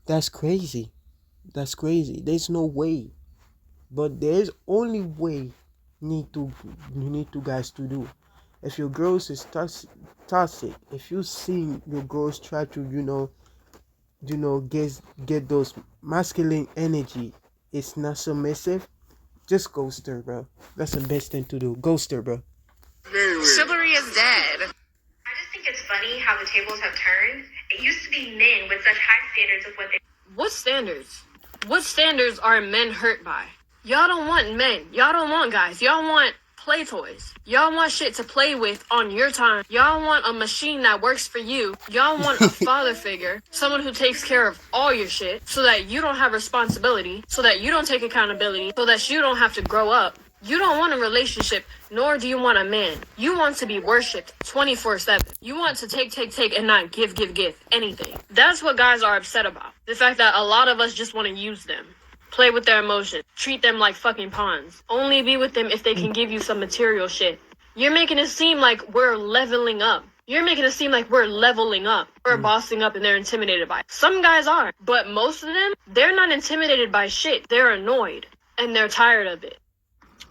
That's crazy. That's crazy. There's no way. But there's only way need to you need to guys to do. If your girls is toxic, if you see your girls try to get those masculine energy, it's not submissive. Just ghost her, bro. That's the best thing to do. Ghost her, bro. Chivalry is dead. I just think it's funny how the tables have turned. It used to be men with such high standards of what they. What standards? What standards are men hurt by? Y'all don't want men. Y'all don't want guys. Y'all want play toys. Y'all want shit to play with on your time. Y'all want a machine that works for you. Y'all want a father figure, someone who takes care of all your shit so that you don't have responsibility, so that you don't take accountability, so that you don't have to grow up. You don't want a relationship, nor do you want a man. You want to be worshipped 24/7. You want to take, and not give anything. That's what guys are upset about. The fact that a lot of us just want to use them. Play with their emotions. Treat them like fucking pawns. Only be with them if they can give you some material shit. You're making it seem like we're leveling up. You're making it seem like we're leveling up. We're bossing up and they're intimidated by it. Some guys are. But most of them, they're not intimidated by shit. They're annoyed. And they're tired of it.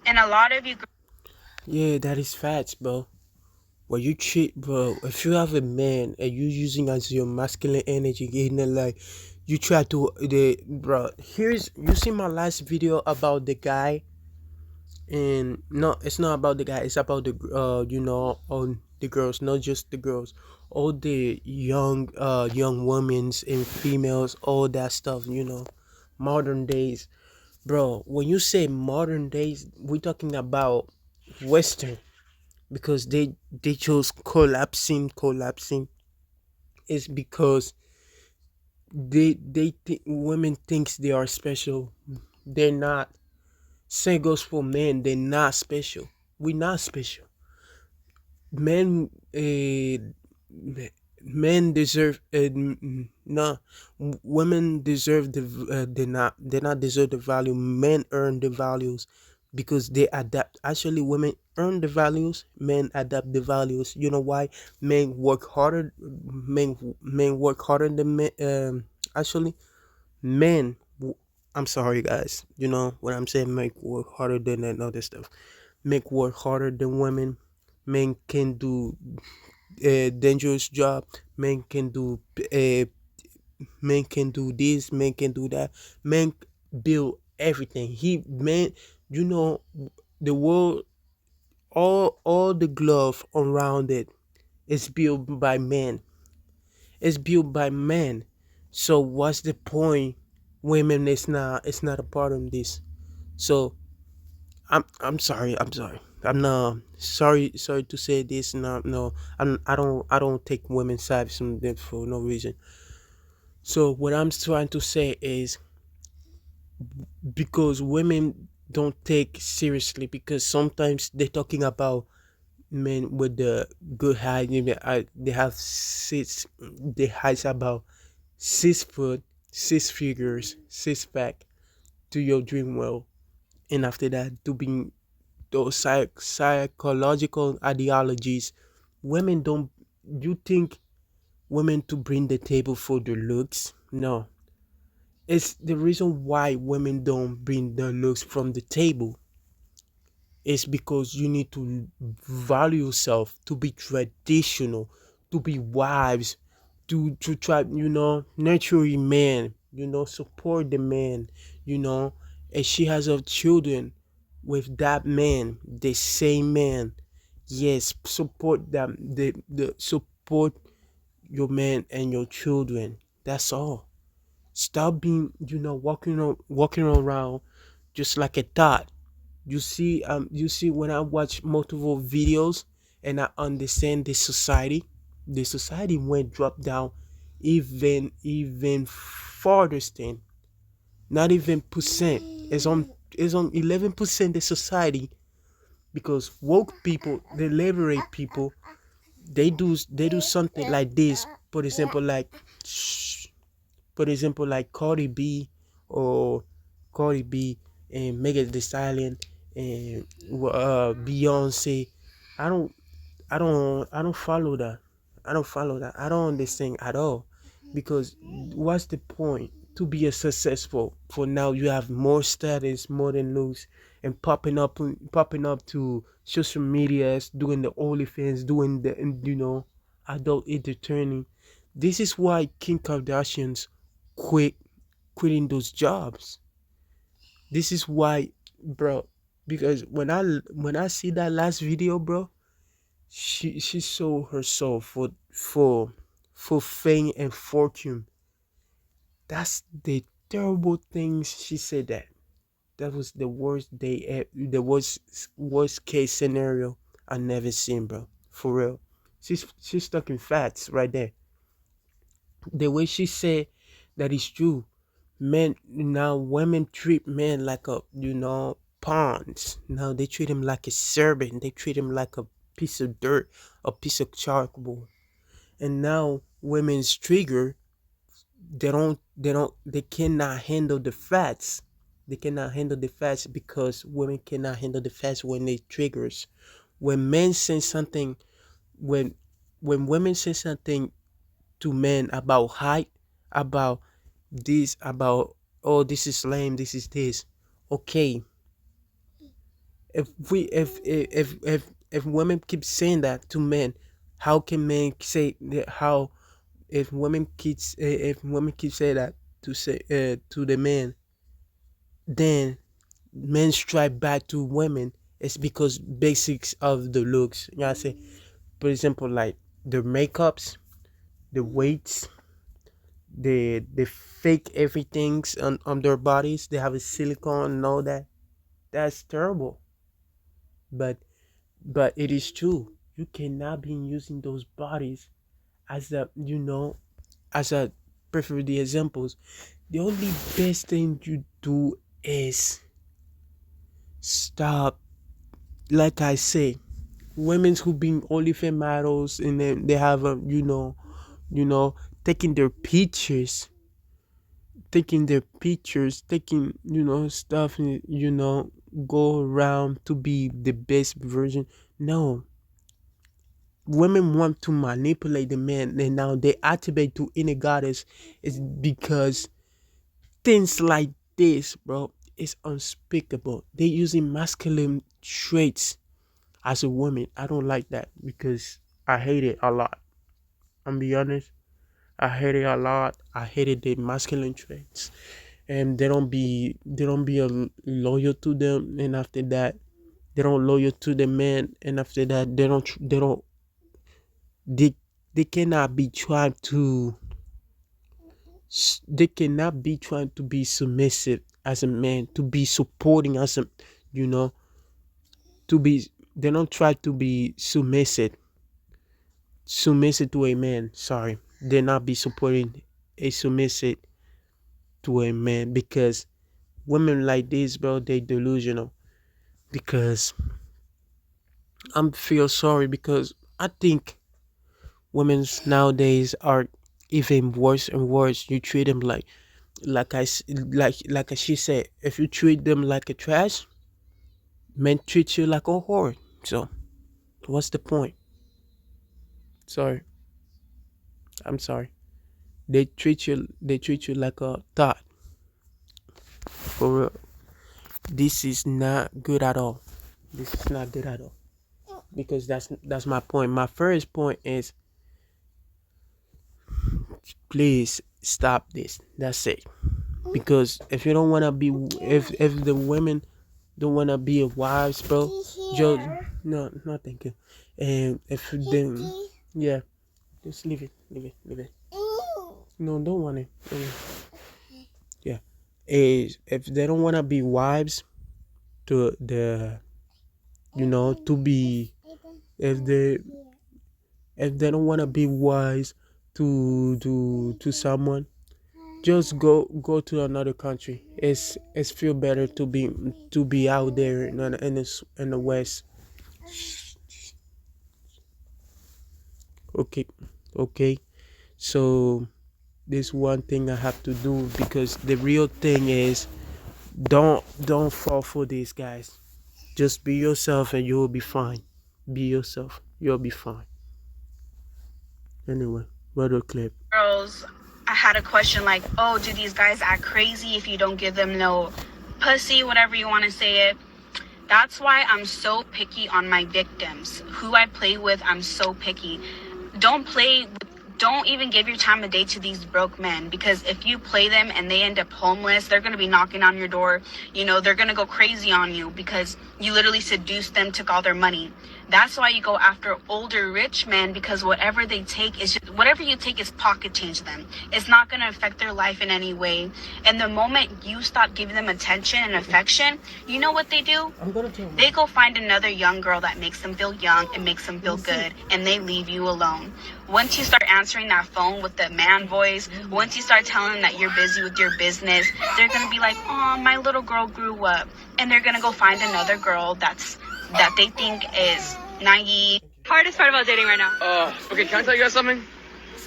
And a lot of you. Yeah, that is facts, bro. When you cheat, bro, if you have a man and you using as your masculine energy, like you try to the bro. Here's you see my last video about the guy, and no, it's not about the guy. It's about the on the girls, not just the girls, all the young women's and females, all that stuff. Modern days, bro. When you say modern days, we're talking about Western because they chose collapsing is because women thinks they are special. They're not. Same goes for men. They're not special. We're not special. Men men deserve no, women deserve they not deserve the value. Men earn the values because they adapt. Actually, women earn the values, men adapt the values. You know why? Men work harder than men. Actually, men I'm sorry, guys, you know what I'm saying. Make work harder than that other stuff. Make work harder than women. Men can do a dangerous job. Men can do uh, men can do this. Men can do that. Men build everything. You know, the world, all the glove around it is built by men. It's built by men. So what's the point? Women is not. It's not a part of this. So I'm sorry. I'm sorry. I'm not sorry to say this. No, no. I don't take women's side from them for no reason. So what I'm trying to say is because women don't take seriously because sometimes they're talking about men with the good height. They have the heights about 6 foot, 6 figures, 6 pack to your dream world, and after that to being those psychological ideologies. Women don't. You think women to bring the table for the looks? No, it's the reason why women don't bring the looks from the table is because you need to value yourself, to be traditional, to be wives, to try, nurture a man, support the man, and she has her children with that man, the same man. Yes, support them, the support your man and your children. That's all. Stop being, walking around just like a thought. You see when I watch multiple videos and I understand the society went drop down even farther than not even percent. It's on 11% the society because woke people, they liberate people, they do something like this. For example, like Cardi B or Cardi B and Megan Thee Stallion and Beyonce. I don't I don't follow that. I don't follow that. I don't understand at all because what's the point to be a successful. For now, you have more status, more than looks, and popping up to social medias, doing the OnlyFans, doing the adult entertaining. This is why Kim Kardashians quit quitting those jobs. This is why, bro. Because when I see that last video, bro, she sold her soul for fame and fortune. That's the terrible things she said. That was the worst the worst case scenario I never seen, bro. For real. She's stuck in facts right there. The way she said that is true. Men now women treat men like a pawns. Now they treat him like a servant. They treat him like a piece of dirt, a piece of charcoal. And now women's trigger, they cannot handle the facts. They cannot handle the facts because women cannot handle the facts when they triggers. When men say something, when when women say something to men about height, about this, about oh this is lame, this is this. Okay, if women keep saying that to men, how can men say that? How if women keep saying that to the men, then men strike back to women. It's because basics of the looks. You know what I say? For example, like the makeups, the weights, the fake everything's on their bodies. They have a silicone and all that. That's terrible. But it is true. You cannot be using those bodies as a prefer the examples. The only best thing you do is stop. Like I say, women who being OnlyFans models and then they have a you know taking their pictures, taking stuff and go around to be the best version. No, women want to manipulate the man, and now they activate to inner goddess. Is because things like this, bro, is unspeakable. They using masculine traits as a woman. I don't like that because I hate it a lot. I'm be honest. I hate it a lot. I hated the masculine traits, and they don't be loyal to them. And after that, they don't loyal to the man. And after that, they they cannot be trying to they cannot be trying to be submissive as a man, to be supporting as a you know to be. They don't try to be submissive to a man. Sorry, they not be supporting a submissive to a man because women like this, bro, they delusional. Because I'm feel sorry because I think women nowadays are even worse and worse. You treat them like she said. If you treat them like a trash, men treat you like a whore. So what's the point? Sorry, I'm sorry. They treat you like a thought. For real. This is not good at all. This is not good at all. Because that's my point. My first point is please stop this. That's it. Because if you don't wanna be, if the women don't wanna be wives, bro, just no, thank you. And if them, yeah, just leave it. No, don't want it. Yeah, is if they don't wanna be wives to the, to be, if they don't wanna be wives to someone, just go to another country. It's feel better to be out there in the west. Okay, okay. So this one thing I have to do because the real thing is don't fall for these guys. Just be yourself and you'll be fine. Be yourself. You'll be fine. Anyway, what a clip. Girls I had a question like, oh, do these guys act crazy if you don't give them no pussy, whatever you want to say it? That's why I'm so picky on my victims. Who I play with, I'm so picky. Don't even give your time of day to these broke men, because if you play them and they end up homeless, they're going to be knocking on your door. They're going to go crazy on you because you literally seduced them, took all their money. That's why you go after older rich men, because whatever you take is pocket change to them. It's not going to affect their life in any way. And the moment you stop giving them attention and affection, you know what they do? They go find another young girl that makes them feel young and makes them feel good, and they leave you alone. Once you start answering that phone with the man voice, once you start telling them that you're busy with your business, they're going to be like, oh, my little girl grew up. And they're going to go find another girl that they think is naive. Hardest part about dating right now? Okay, can I tell you guys something?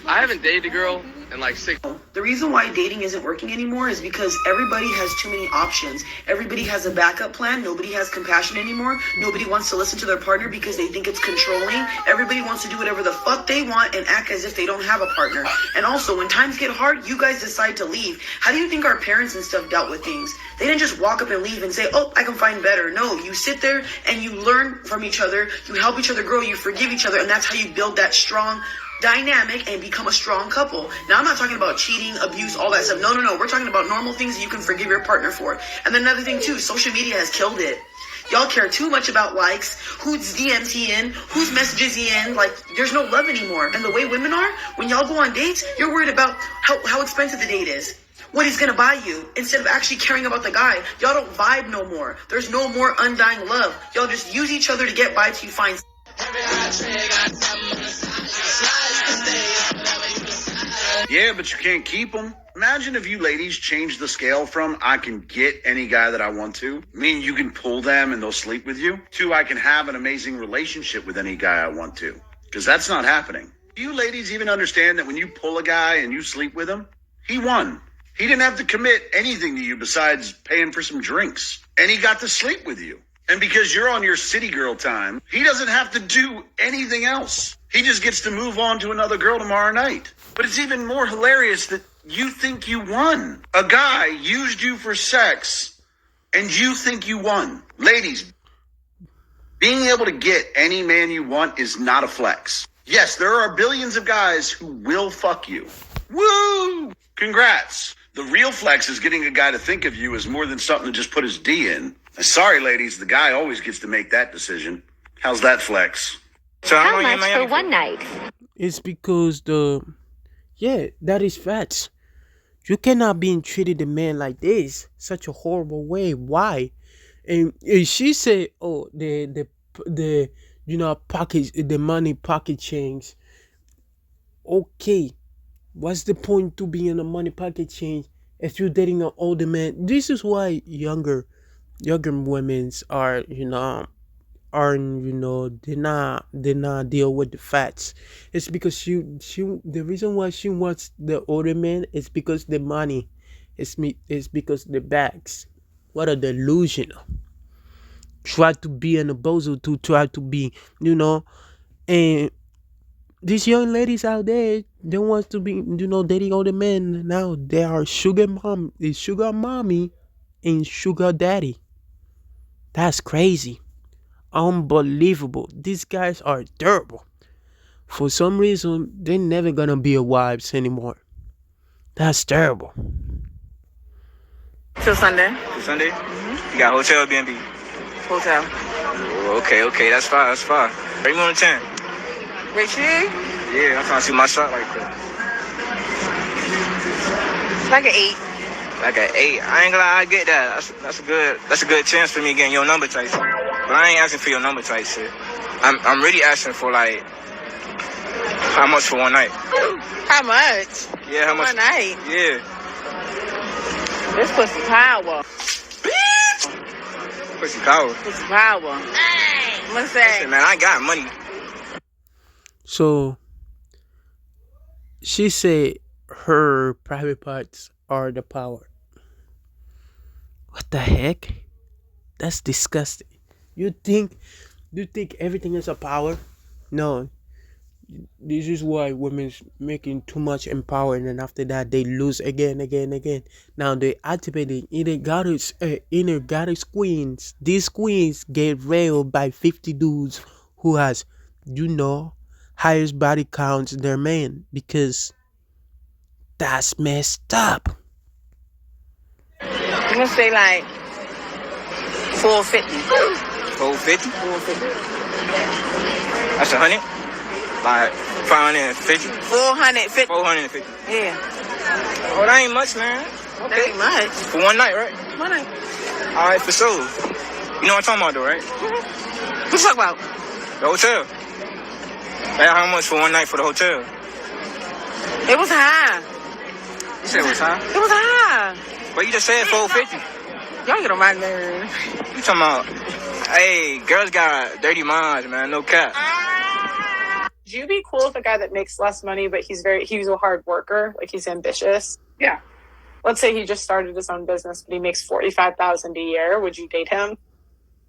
I haven't dated a girl in like 6. The reason why dating isn't working anymore is because everybody has too many options. Everybody has a backup plan. Nobody has compassion anymore. Nobody wants to listen to their partner because they think it's controlling. Everybody wants to do whatever the fuck they want and act as if they don't have a partner. And also, when times get hard, you guys decide to leave. How do you think our parents and stuff dealt with things? They didn't just walk up and leave and say, oh, I can find better. No, you sit there and you learn from each other. You help each other grow. You forgive each other. And that's how you build that strong dynamic and become a strong couple. Now, I'm not talking about cheating, abuse, all that stuff. No. We're talking about normal things that you can forgive your partner for. And then another thing too, social media has killed it. Y'all care too much about likes, who's DMs he in, whose messages he in. Like, there's no love anymore. And the way women are, when y'all go on dates, you're worried about how expensive the date is, what he's gonna buy you, instead of actually caring about the guy. Y'all don't vibe no more. There's no more undying love. Y'all just use each other to get by till you find. Yeah, but you can't keep them. Imagine if you ladies change the scale from I can get any guy that I want to, meaning you can pull them and they'll sleep with you, to I can have an amazing relationship with any guy I want to. Because that's not happening. Do you ladies even understand that when you pull a guy and you sleep with him, he won? He didn't have to commit anything to you besides paying for some drinks. And he got to sleep with you. And because you're on your city girl time, he doesn't have to do anything else. He just gets to move on to another girl tomorrow night. But it's even more hilarious that you think you won. A guy used you for sex, and you think you won. Ladies, being able to get any man you want is not a flex. Yes, there are billions of guys who will fuck you. Woo! Congrats. The real flex is getting a guy to think of you as more than something to just put his D in. Sorry, ladies, the guy always gets to make that decision. How's that flex? So how much for one night? It's because that is facts. You cannot be treated a man like this, such a horrible way. Why? And she said, "Oh, the pocket, the money pocket change." Okay, what's the point to be in a money pocket change if you're dating an older man? This is why younger women's are they not deal with the facts. It's because she the reason why she wants the older man is because the money. It's because the bags. What a delusion. Try to be an bozo to try to be, and these young ladies out there, they want to be, dating older men. Now they are sugar mommy and sugar daddy. That's crazy. Unbelievable. These guys are terrible. For some reason, they're never gonna be a wives anymore. That's terrible. Till Sunday. Till Sunday? Mm-hmm. You got hotel or B&B? Hotel. Okay, that's fine. Bring me on the 10. Richie? Yeah, I'm trying to see my shot like that. Like an 8. Like an 8. I ain't gonna lie, I get that. That's a good chance for me getting your number type shit. But I ain't asking for your number type shit. I'm really asking for like how much for one night? How much? Yeah, how much? One night. Yeah. This pussy power. Pussy power. Pussy power. Hey. What's that? Listen, man, I got money. So she said her private parts are the power. What the heck? That's disgusting. You think everything is a power? No. This is why women's making too much in power, and then after that they lose again, again, again. Now they activating inner goddess queens. These queens get railed by 50 dudes who has, you know, highest body counts than their man because that's messed up. I'm gonna say like 450. 450? 450. That's 100? Like 550? 450. 450. Yeah. Oh, that ain't much, man. That ain't much. For one night, right? What I All right, for sure. You know what I'm talking about, though, right? what you talking about? The hotel. Like, how much for one night for the hotel? It was high. You said it was high? It was high. But you just said 450. Y'all get on my nerve. You talking about, hey, girls got dirty minds, man. No cap. Would you be cool with a guy that makes less money, but he's a hard worker, like he's ambitious? Yeah. Let's say he just started his own business, but he makes $45,000 a year. Would you date him?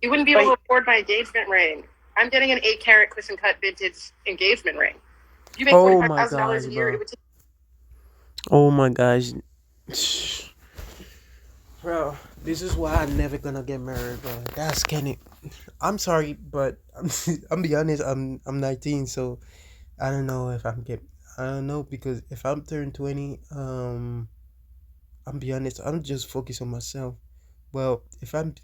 You wouldn't be able to afford my engagement ring. I'm getting an 8-carat cushion cut vintage engagement ring. You make Oh my $45,000 a gosh, year. bro. It would take Oh my gosh. Bro, this is why I'm never gonna get married, bro. That's Kenny. I'm sorry, but I'm be honest. I'm 19, so I don't know if I don't know because if I'm turning 20, I'm be honest. I'm just focused on myself. Well, if I'm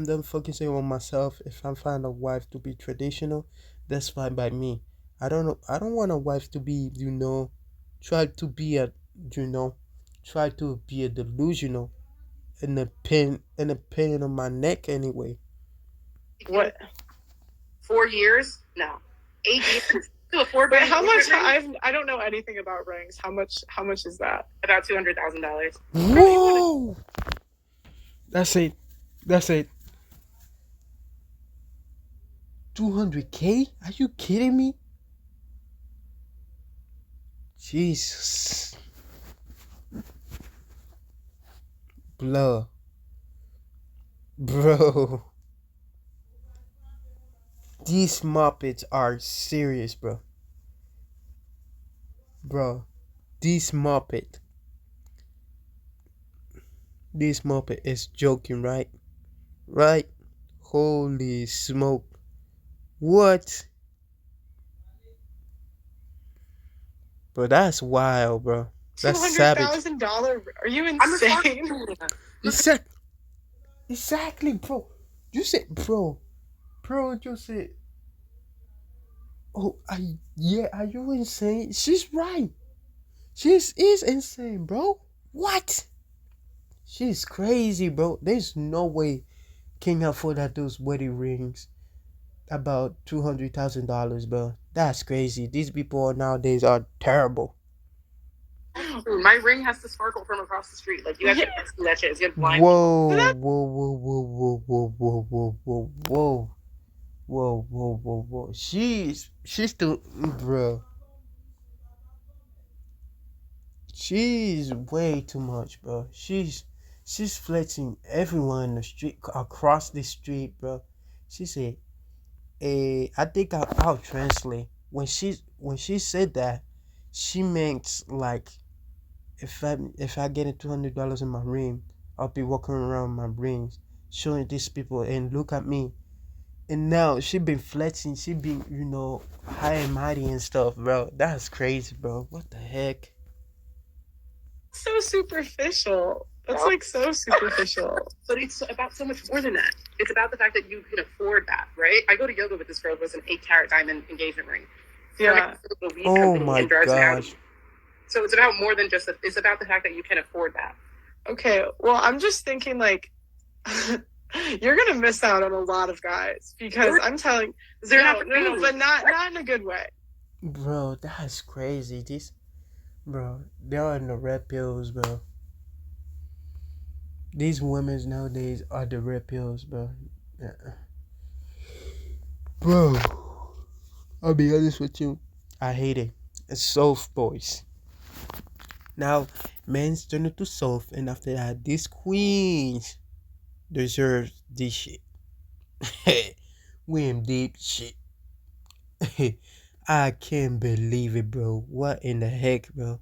done focusing on myself, if I'm find a wife to be traditional, that's fine by me. I don't know. I don't want a wife to be, try to be a, you know, try to be a delusional and a pain on my neck anyway. What? 4 years? No. 8 years to afford Wait, my how much? engagement ring? I don't know anything about rings. How much is that? About $200,000. Whoa! That's it. That's it. 200K? Are you kidding me? Jesus. Blah. Bro. These Muppets are serious, bro. Bro. This Muppet. This Muppet is joking, right? Right? Holy smoke. What? Bro, that's wild, bro. That's savage. $200,000? Are you I'm insane? Exact, exactly, bro. You said, bro, you said, oh, yeah, are you insane? She's right. She is insane, bro. What? She's crazy, bro. There's no way can afford that those wedding rings about $200,000, bro. That's crazy. These people nowadays are terrible. My ring has to sparkle from across the street. Like, you have to see that shit. It's getting blind. Whoa, whoa, whoa, whoa, whoa, whoa, whoa, whoa, whoa, whoa. Whoa, whoa, whoa, whoa. She's still, bro. She's way too much, bro. She's flexing everyone in the street, across the street, bro. She said, I think I'll translate. When she said that, she meant like if I get a $200 in my ring, I'll be walking around my rings, showing these people and look at me. And now she been flexing, she been, high and mighty and stuff, bro. That's crazy, bro. What the heck? So superficial. That's like so superficial. But it's about so much more than that. It's about the fact that you can afford that, right? I go to yoga with this girl who has an 8-carat diamond engagement ring. Yeah. A weed Oh company my and drives an Audi. gosh. So it's about more than just it's about the fact that you can afford that. Okay. Well, I'm just thinking like you're gonna miss out on a lot of guys because I'm telling. They're No, not no, no, me. but not in a good way. Bro, that's crazy. Bro, they're on the red pills, bro. These women nowadays are the red pills, bro. Yeah. Bro, I'll be honest with you. I hate it. It's soft boys. Now, men's turn into soft, and after that, these queens deserve this shit. We am deep shit. I can't believe it, bro. What in the heck, bro?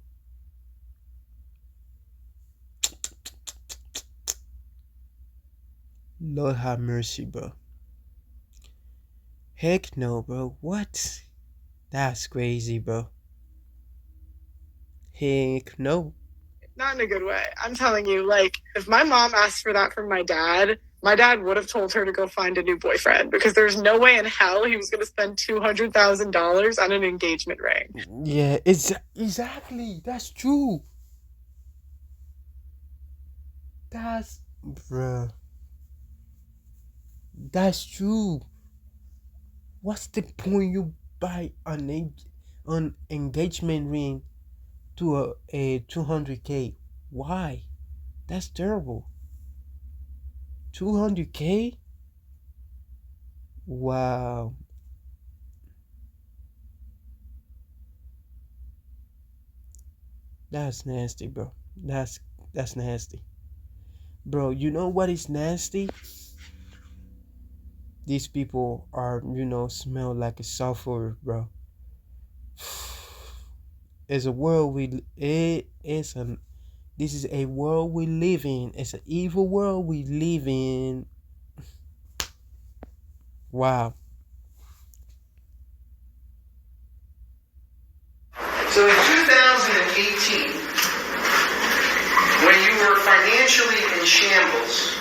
Lord have mercy, bro. Heck no, bro. What? That's crazy, bro. Heck no. Not in a good way. I'm telling you, like, if my mom asked for that from my dad would have told her to go find a new boyfriend because there's no way in hell he was going to spend $200,000 on an engagement ring. Yeah, exactly. That's true. That's, bruh. That's true. What's the point you buy an engagement ring to a 200K? Why? That's terrible. 200K? Wow. That's nasty, bro. That's nasty. Bro, you know what is nasty? These people are, smell like a sulfur, bro. It's a world it is an this is a world we live in. It's an evil world we live in. Wow. So in 2018, when you were financially in shambles,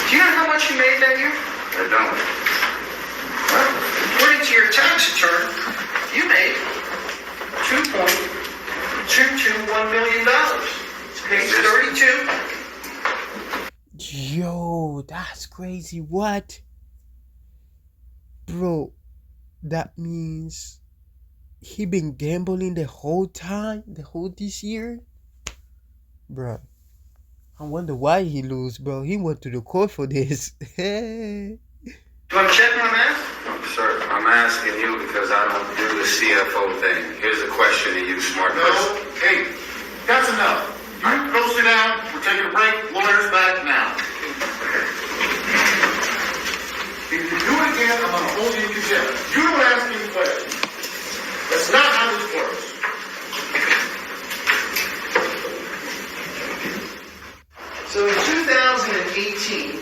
do you know how much you made that year? I don't. Well, according to your tax return, you made $2.221 million. It's page 32. Yo, that's crazy. What? Bro, that means he been gambling the whole time, the whole this year? Bro, I wonder why he lose, bro. He went to the court for this. You want to check my math? Sir, I'm asking you because I don't do the CFO thing. Here's a question to you, smart person. Hey, that's enough. You go sit down. We're taking a break. Lawyer's back now. If you do it again, I'm going to hold you in contempt. You don't ask me questions. That's not how this works. So in 2018,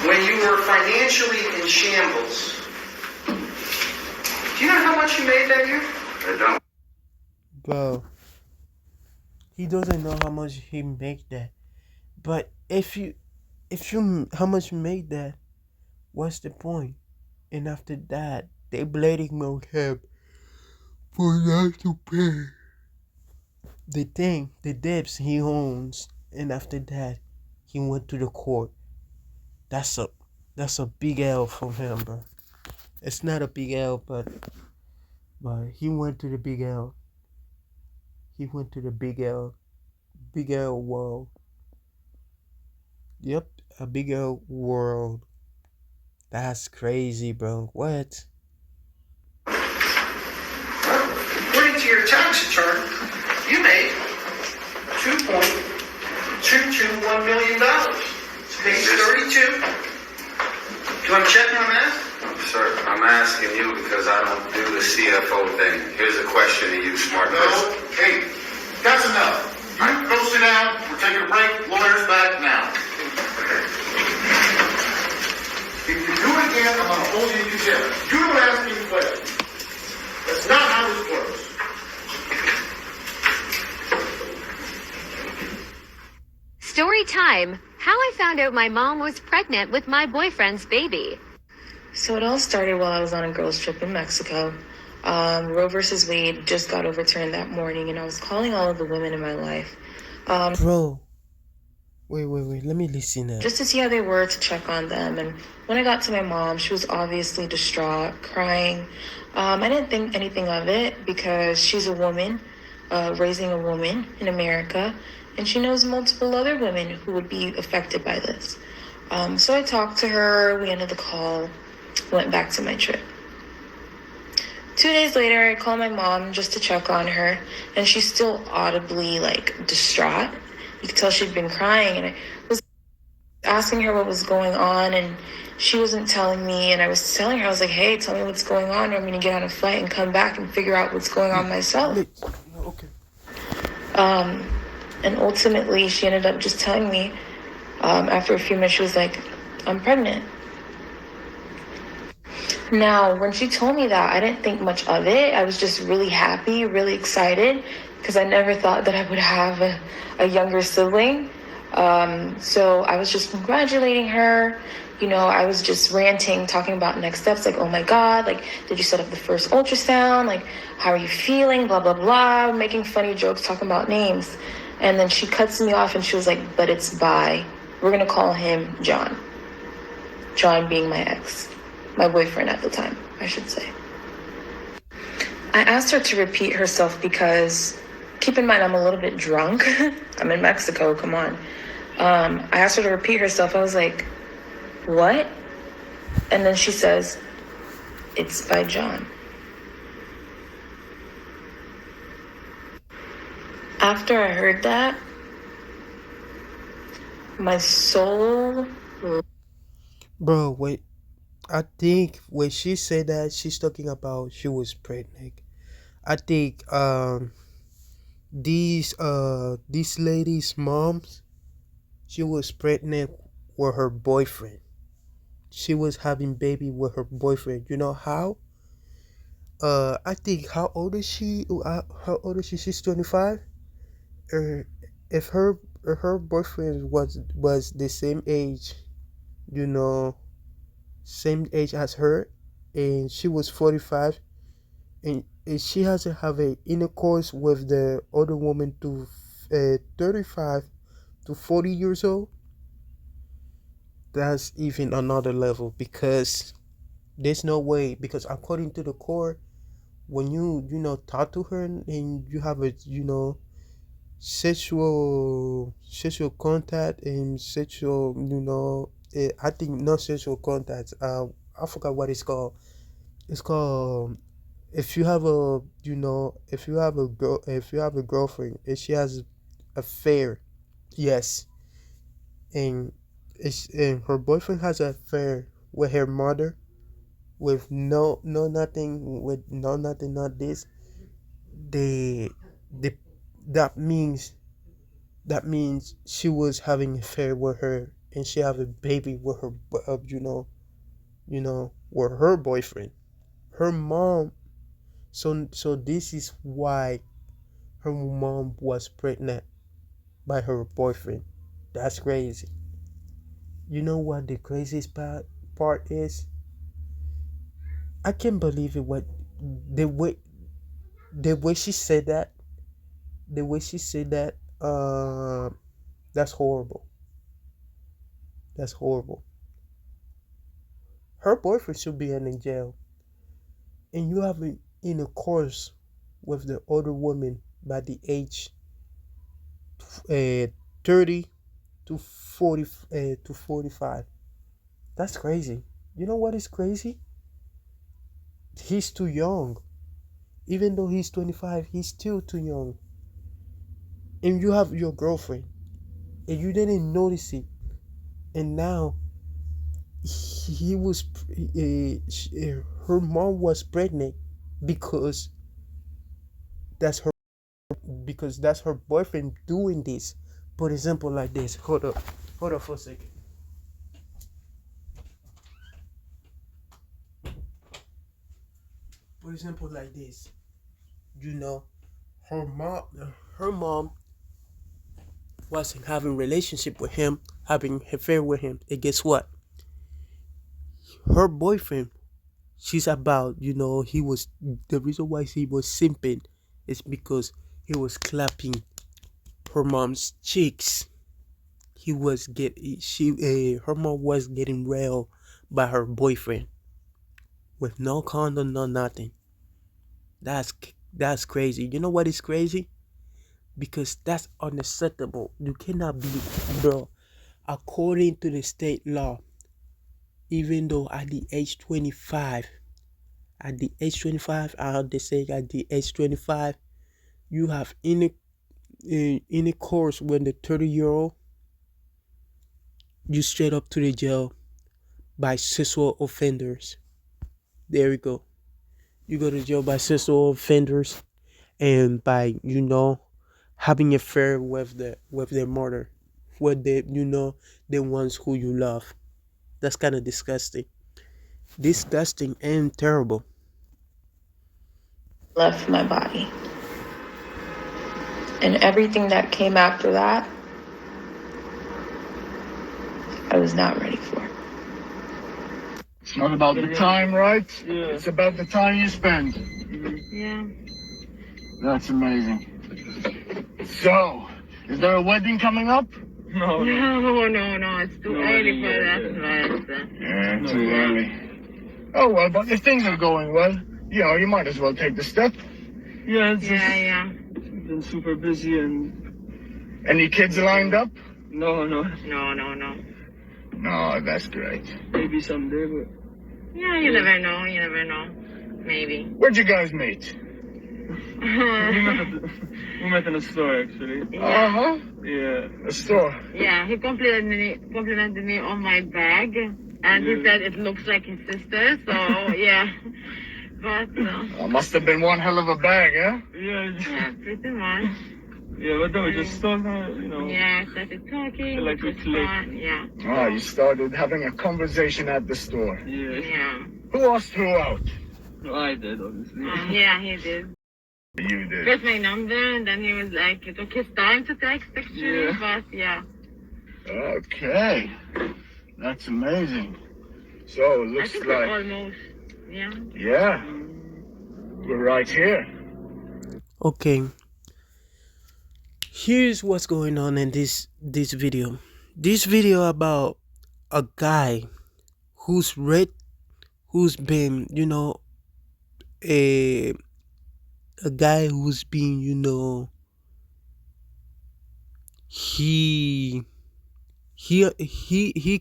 when you were financially in shambles, do you know how much you made that year? I don't. Bro, he doesn't know how much he make that. But if you how much you make that, what's the point? And after that, they blading no help for that to pay the debts he owns. And after that, he went to the court. That's a big L for him, bro. It's not a big L, but he went to the big L. He went to the big L world. Yep, a big L world. That's crazy, bro. What? According to your tax return, you made $2.221 million. It's page 32. Do you want to check my math? Sir, I'm asking you because I don't do the CFO thing. Here's a question to you, smart person. Hey, that's enough. You go sit down. We're taking a break. Lawyer's back now. If you do it again, I'm going to hold you in contempt. You don't ask me questions. That's not how this works. Story time. How I found out my mom was pregnant with my boyfriend's baby. So it all started while I was on a girls' trip in Mexico. Roe versus Wade just got overturned that morning, and I was calling all of the women in my life. Bro, wait. Let me listen now. Just to see how they were, to check on them. And when I got to my mom, she was obviously distraught, crying. I didn't think anything of it because she's a woman, raising a woman in America, and she knows multiple other women who would be affected by this. So I talked to her, we ended the call, went back to my trip. 2 days later, I called my mom just to check on her, and she's still audibly, distraught. You could tell she'd been crying, and I was... asking her what was going on, and she wasn't telling me. And I was telling her, I was like, hey, tell me what's going on, or I'm going to get on a flight and come back and figure out what's going on myself. Okay. And ultimately, she ended up just telling me, after a few minutes, she was like, I'm pregnant. Now, when she told me that, I didn't think much of it. I was just really happy, really excited, because I never thought that I would have a younger sibling. So I was just congratulating her. You know, I was just ranting, talking about next steps, like, oh my God, like, did you set up the first ultrasound? Like, how are you feeling? Blah, blah, blah, making funny jokes, talking about names. And then she cuts me off and she was like, but it's Bi. We're going to call him John. John being my ex, my boyfriend at the time, I should say. I asked her to repeat herself because, keep in mind, I'm a little bit drunk. I'm in Mexico, come on. I asked her to repeat herself. I was like, what? And then she says, it's by John. After I heard that, my soul. Bro, wait. I think when she said that, she's talking about she was pregnant. I think these ladies' moms, she was pregnant with her boyfriend. She was having baby with her boyfriend. You know how? I think how old is she? How old is she? She's 25. Or if her boyfriend was the same age, you know, same age as her, and she was 45, and she hasn't have a intercourse with the other woman to 35 to 40 years old. That's even another level, because there's no way, because according to the court, when you talk to her and you have a sexual contact and sexual I think not sexual contact, I forgot what it's called. It's called, if you have a if you have a girl, if you have a girlfriend and she has affair, yes, and her boyfriend has an affair with her mother, with no nothing, with no nothing, not this, they they that means she was having an affair with her, and she have a baby with her with her boyfriend, her mom. So this is why her mom was pregnant by her boyfriend. That's crazy. You know what the craziest part is? I can't believe it. What the way the way she said that, the way she said that, that's horrible. That's horrible. Her boyfriend should be in jail, and you have in a course with the other woman by the age 30 to 40 to 45. That's crazy. You know what is crazy? He's too young. Even though he's 25, he's still too young. And you have your girlfriend, and you didn't notice it. And now he was, her mom was pregnant because that's her, because that's her boyfriend doing this. For example, like this. Hold up for a second. For example, like this. You know, her mom, her mom wasn't having relationship with him, having affair with him. And guess what? Her boyfriend, she's about, he was, the reason why he was simping is because he was clapping her mom's cheeks. He was her mom was getting railed by her boyfriend with no condom, no nothing. That's that's crazy. You know what is crazy? Because that's unacceptable. You cannot be, bro. According to the state law, even though at the age 25, they say at the age 25, you have in a course when the 30-year-old, you straight up to the jail by sexual offenders. There we go. You go to jail by sexual offenders and by having affair with their mother, with the ones who you love. That's kind of disgusting and terrible. Left my body. And everything that came after that, I was not ready for. It's not about the time, right? Yeah. It's about the time you spend. Yeah. That's amazing. So, is there a wedding coming up? No. No. It's too early for that. Yeah, too early. Oh, well, but if things are going well, you might as well take the step. Yeah. Been super busy and... Any kids lined up? No. No, that's great. Maybe someday, but... Yeah, you never know. Maybe. Where'd you guys meet? We met in a store, actually. Yeah. Uh-huh. Yeah. A store. Yeah, he complimented me on my bag, and he said it looks like his sister, so yeah. But, Must have been one hell of a bag, huh? Yeah, pretty much. Yeah, but then we just started, Yeah, started talking. Like we clicked. Yeah. Oh, you started having a conversation at the store. Yeah. Who asked who out? No, I did, obviously. Yeah, he did. You did. Got my number, and then he was like, it took his time to text, actually, but yeah. Okay. That's amazing. So, it I looks think like... we're almost, yeah. Yeah. We're right here. Okay. Here's what's going on in this video. This video about a guy who's been, a guy who's been, he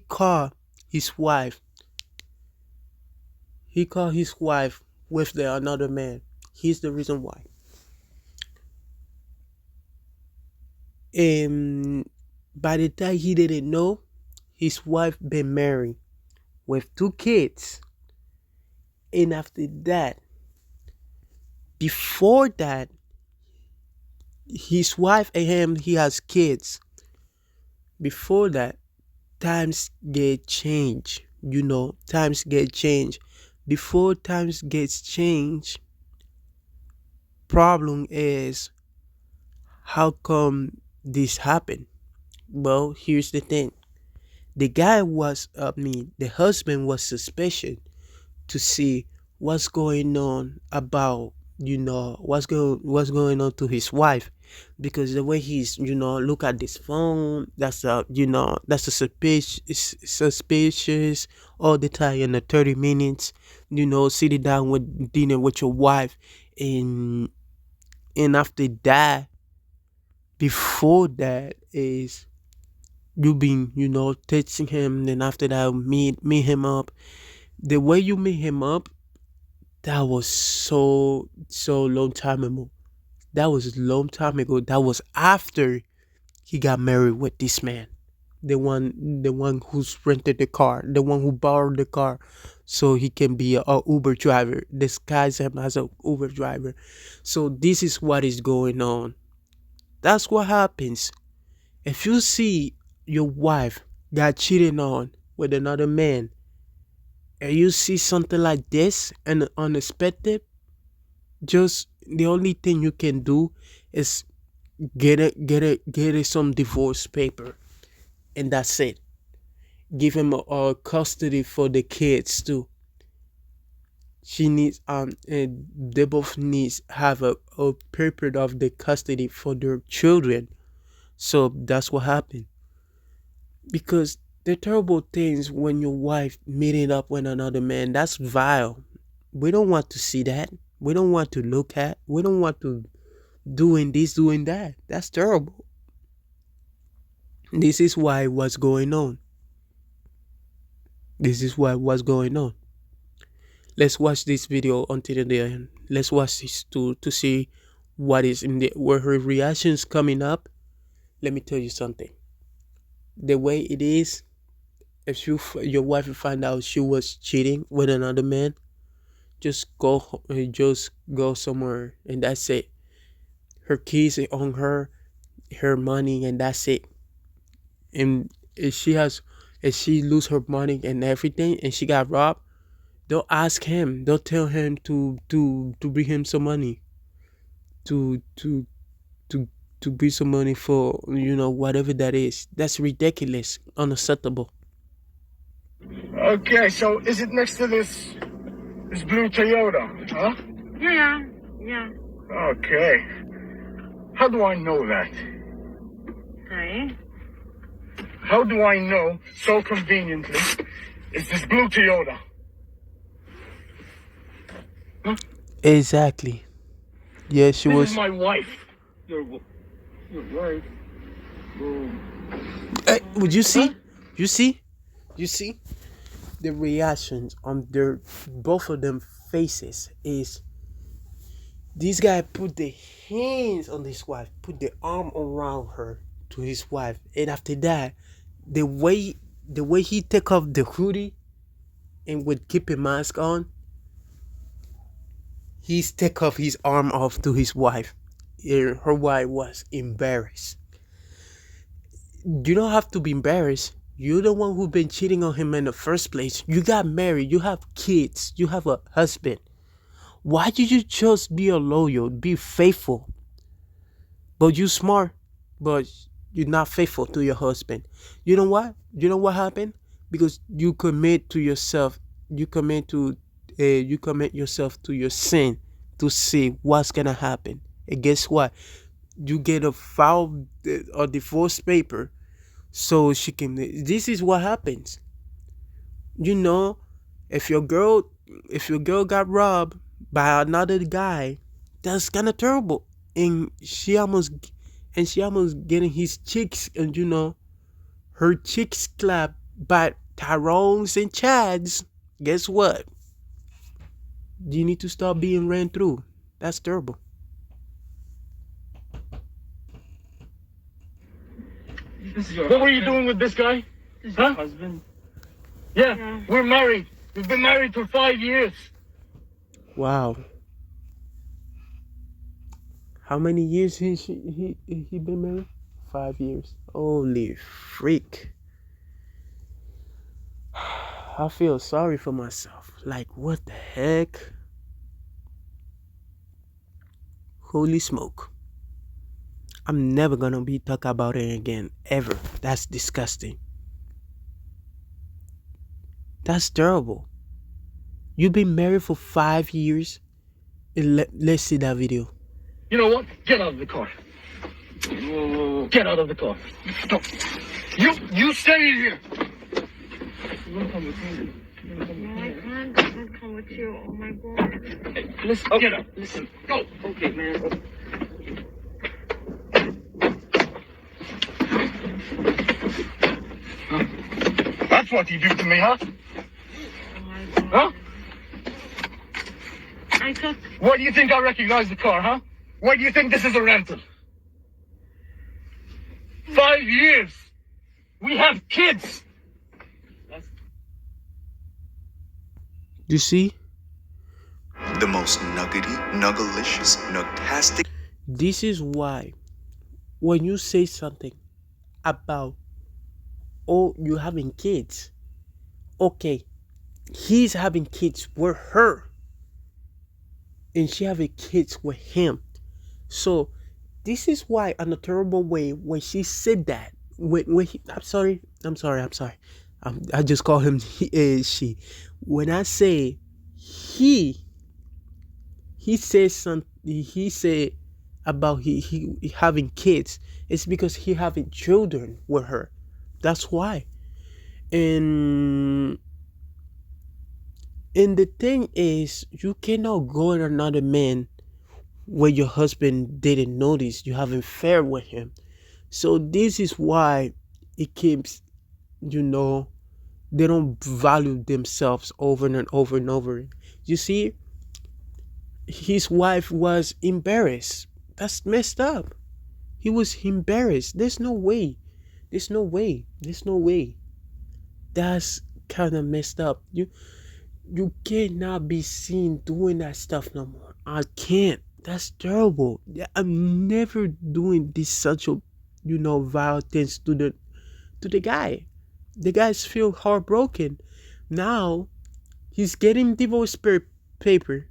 caught his wife. He caught his wife with another man. He's the reason why. And by the time he didn't know, his wife been married with 2 kids. And after that, before that, his wife and him, he has kids. Before that, times get changed. Times get changed. Before times gets changed, problem is, how come this happened? Well, here's the thing. The husband was suspicious to see what's going on about, what's going on to his wife, because the way he's, look at this phone, that's a suspicious all the time in the 30 minutes, sitting down with dinner with your wife, and after that, before that is you been, texting him, then after that meet him up. The way you meet him up, that was so long time ago. That was a long time ago. That was after he got married with this man. The one who's rented the car, the one who borrowed the car so he can be a Uber driver, disguise him as a Uber driver. So this is what is going on. That's what happens. If you see your wife got cheated on with another man, and you see something like this and unexpected, just the only thing you can do is get some divorce paper, and that's it. Give him a custody for the kids too. She needs they both needs have a paper of the custody for their children. So that's what happened. Because the terrible things when your wife meeting up with another man, that's vile. We don't want to see that. We don't want to look at. We don't want to doing this, doing that. That's terrible. This is why what's going on. This is what's going on. Let's watch this video until the end. Let's watch this to see what is in where her reactions coming up. Let me tell you something. The way it is, if your wife find out she was cheating with another man, just go somewhere, and that's it. Her keys are on her, her money, and that's it. And if she has, if she lose her money and everything, and she got robbed, they'll ask him. They'll tell him to bring him some money, to to to to bring some money for whatever that is. That's ridiculous, unacceptable. Okay, so is it next to this blue Toyota, huh? Yeah, yeah. Okay. How do I know that? Sorry. How do I know so conveniently it's this blue Toyota? Exactly. Yeah, she This is was. my wife. Your wife? Would you see? You see? You see? The reactions on their both of them faces is this guy put the hands on his wife, put the arm around her to his wife, and after that, the way he take off the hoodie and would keep a mask on, he's take off his arm off to his wife. Her wife was embarrassed. You don't have to be embarrassed. You're the one who been cheating on him in the first place. You got married. You have kids. You have a husband. Why did you just be a loyal, be faithful? But you smart, but you're not faithful to your husband. You know what? You know what happened? Because you commit to yourself. You commit yourself to your sin to see what's gonna happen. And guess what? You get a file or divorce paper so she can. This is what happens. You know, if your girl got robbed by another guy, that's kind of terrible. And she almost getting his cheeks, and her cheeks clapped by Tyrone's and Chad's. Guess what? You need to stop being ran through. That's terrible. What were you doing with this guy? Huh? Husband? Yeah, we're married. We've been married for 5 years. Wow. How many years he been married? 5 years. Holy freak. I feel sorry for myself. Like, what the heck? Holy smoke. I'm never gonna be talk about it again, ever. That's disgusting. That's terrible. You've been married for 5 years. And let's see that video. You know what? Get out of the car. Whoa. Get out of the car. Stop. You stay here. No, I can't come with you. Oh my god. Hey, listen. Oh, get up. Listen. Go. Okay, man. That's what you do to me, huh? Oh my god. Huh? I thought. Why do you think I recognize the car, huh? Why do you think this is a rental? 5 years. We have kids. You see? The most nuggety, nuggalicious, nugtastic. This is why when you say something about, oh, you having kids, okay, he's having kids with her and she having kids with him. So this is why, in a terrible way, when she said that, when he, I'm sorry, I just call him she. When I say he says something, he said about he having kids, it's because he having children with her. That's why. And the thing is, you cannot go with another man where your husband didn't notice you having affair with him. So this is why it keeps, they don't value themselves over and over and over. You see, his wife was embarrassed. That's messed up. He was embarrassed. There's no way. There's no way. There's no way. That's kind of messed up. You cannot be seen doing that stuff no more. I can't. That's terrible. Yeah, I'm never doing this such a vile things to the guy. The guys feel heartbroken. Now he's getting divorce paper.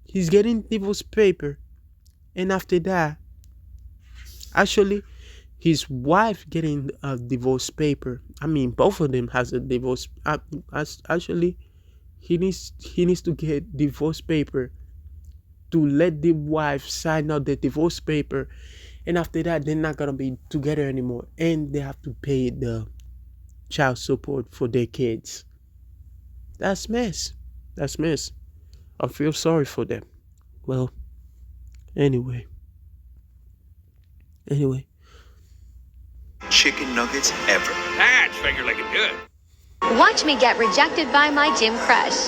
He's getting divorce paper, and after that, actually, his wife getting a divorce paper. I mean, both of them has a divorce. Actually, he needs to get divorce paper to let the wife sign out the divorce paper, and after that, they're not gonna be together anymore, and they have to pay the child support for their kids. That's mess. That's mess. I feel sorry for them. Well, anyway, anyway. chicken nuggets ever. Watch me get rejected by my gym crush.